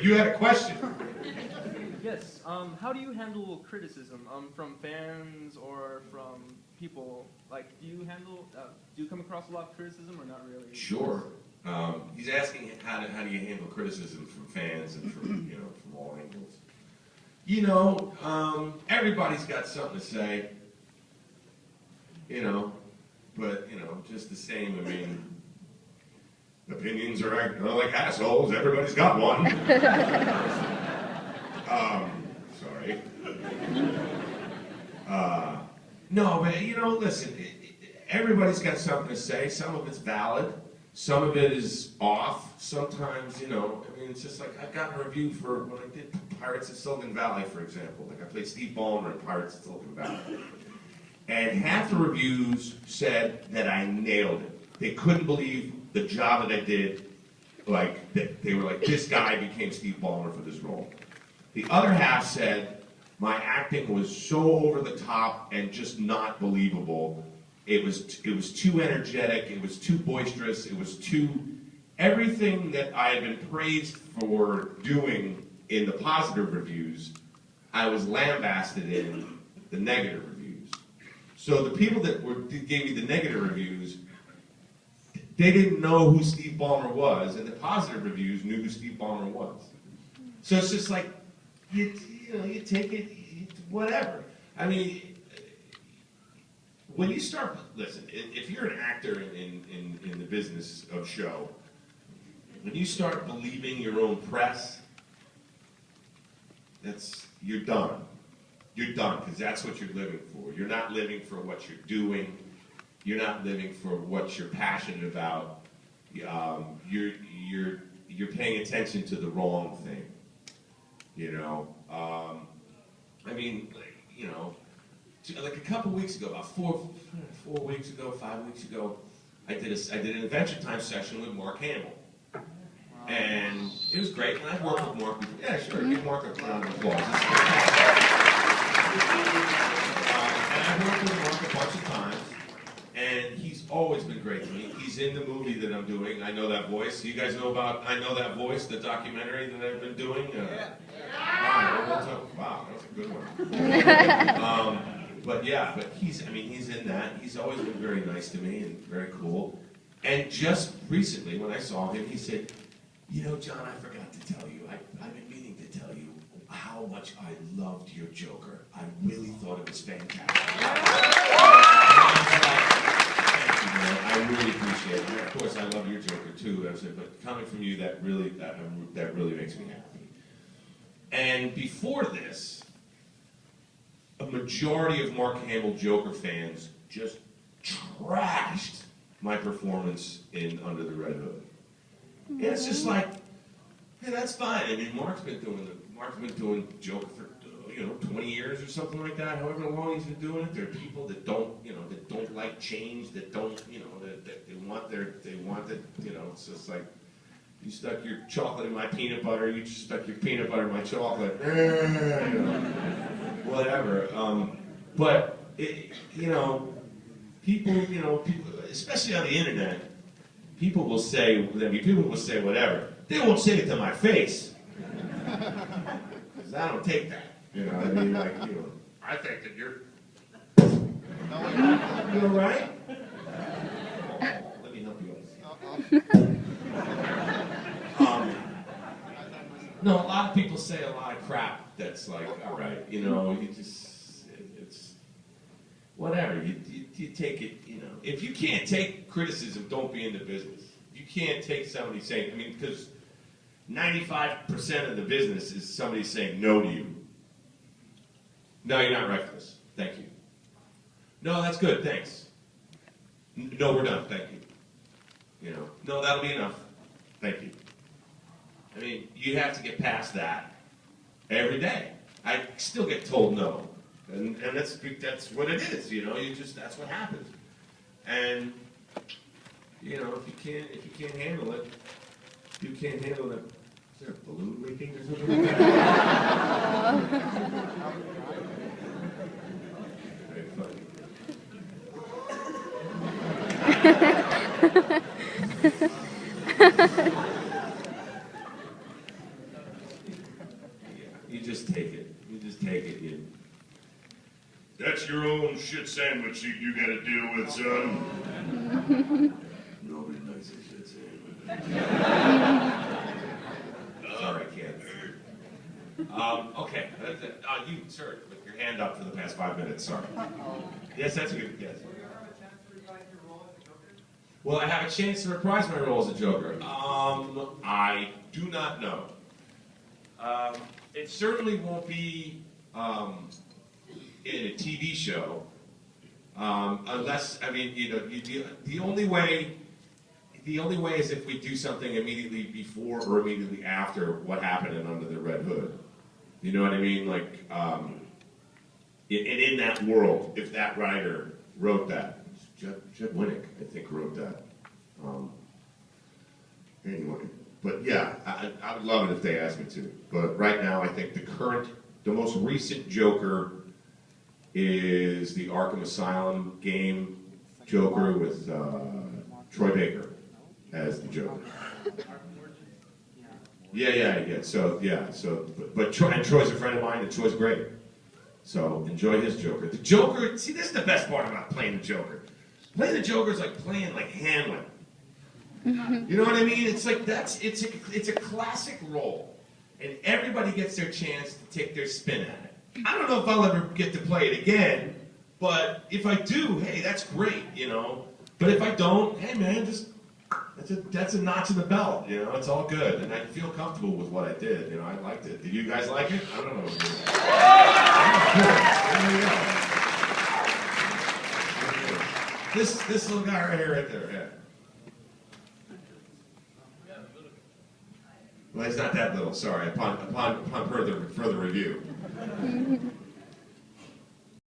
but you had a question. Yes. How do you handle criticism from fans or from people? Like, do you come across a lot of criticism or not really? Sure. He's asking how do you handle criticism from fans and from from all angles. Everybody's got something to say. But just the same. I mean, opinions are like assholes. Everybody's got one. Sorry. No, but listen. Everybody's got something to say. Some of it's valid. Some of it is off. Sometimes, it's just like I've gotten a review for when I did Pirates of Silicon Valley, for example. Like I played Steve Ballmer in Pirates of Silicon Valley. And half the reviews said that I nailed it. They couldn't believe the job that I did. Like, they were like, this guy became Steve Ballmer for this role. The other half said my acting was so over the top and just not believable. It was too energetic, it was too boisterous, it was too... Everything that I had been praised for doing in the positive reviews, I was lambasted in the negative reviews. So the people that gave me the negative reviews, they didn't know who Steve Ballmer was, and the positive reviews knew who Steve Ballmer was. So it's just like, you take it, whatever. I mean, when you start, listen, if you're an actor in the business of show, when you start believing your own press, you're done. You're done, because that's what you're living for. You're not living for what you're doing. You're not living for what you're passionate about. You're paying attention to the wrong thing. Like a couple weeks ago, about 4 weeks ago, 5 weeks ago, I did an Adventure Time session with Mark Hamill. And it was great, and I've worked with Mark before. Yeah, sure, give Mark a round of applause. And I've worked with Mark a bunch of times, and he's always been great to me. He's in the movie that I'm doing, I Know That Voice. You guys know about I Know That Voice, the documentary that I've been doing? Yeah. Wow, that's a good one. But he's in that. He's always been very nice to me and very cool. And just recently, when I saw him, he said, John, I forgot to tell you. I've been meaning to tell you how much I loved your Joker. I really thought it was fantastic. I really appreciate it. And of course, I love your Joker too. I said, but coming from you, that really makes me happy. And before this, a majority of Mark Hamill Joker fans just trashed my performance in Under the Red Hood. And it's just like, hey, that's fine. I mean, Mark's been doing Joker for 20 years or something like that. However long he's been doing it, there are people that don't like change, that don't, that they want it's just like, you stuck your chocolate in my peanut butter, you just stuck your peanut butter in my chocolate, whatever. But people, especially on the internet, people will say whatever. They won't say it to my face, because I don't take that. I think that you're, you all right? Let me help you out. No, a lot of people say a lot of crap that's like, all right, it's whatever. You take it, If you can't take criticism, don't be in the business. You can't take somebody saying, because 95% of the business is somebody saying no to you. No, you're not right for this. Thank you. No, that's good. Thanks. No, we're done. Thank you. No, that'll be enough. Thank you. You have to get past that every day. I still get told no, and that's what it is. That's what happens. And if you can't handle it, you can't handle it. Is there a balloon leaking or something like that? Very funny. just take it. You just take it. That's your own shit sandwich you gotta deal with, son. Nobody likes a shit sandwich. Sorry, kids. Okay. You, sir, with your hand up for the past 5 minutes. Sorry. Yes, that's a good guess. Will I have a chance to reprise my role as a Joker? I do not know. It certainly won't be in a TV show, unless, I mean, you know, the only way is if we do something immediately before or immediately after what happened in Under the Red Hood. You know what I mean? Like, and in that world, if that writer wrote that, Jed Winnick, I think, wrote that. Anyway, but yeah, I would love it if they asked me to. But right now, I think the most recent Joker is the Arkham Asylum game Joker with Troy Baker as the Joker. Yeah. So, but Troy's a friend of mine, and Troy's great. So enjoy his Joker. The Joker, see, this is the best part about playing the Joker. Playing the Joker is like playing like Hamlet. You know what I mean? It's like it's a classic role, and everybody gets their chance to take their spin at it. I don't know if I'll ever get to play it again, but if I do, hey, that's great, you know. But if I don't, hey man, just that's a notch in the belt, you know. It's all good, and I feel comfortable with what I did. You know, I liked it. Did you guys like it? I don't know. This little guy right here, right there, yeah. Well, he's not that little. Sorry. Upon further review.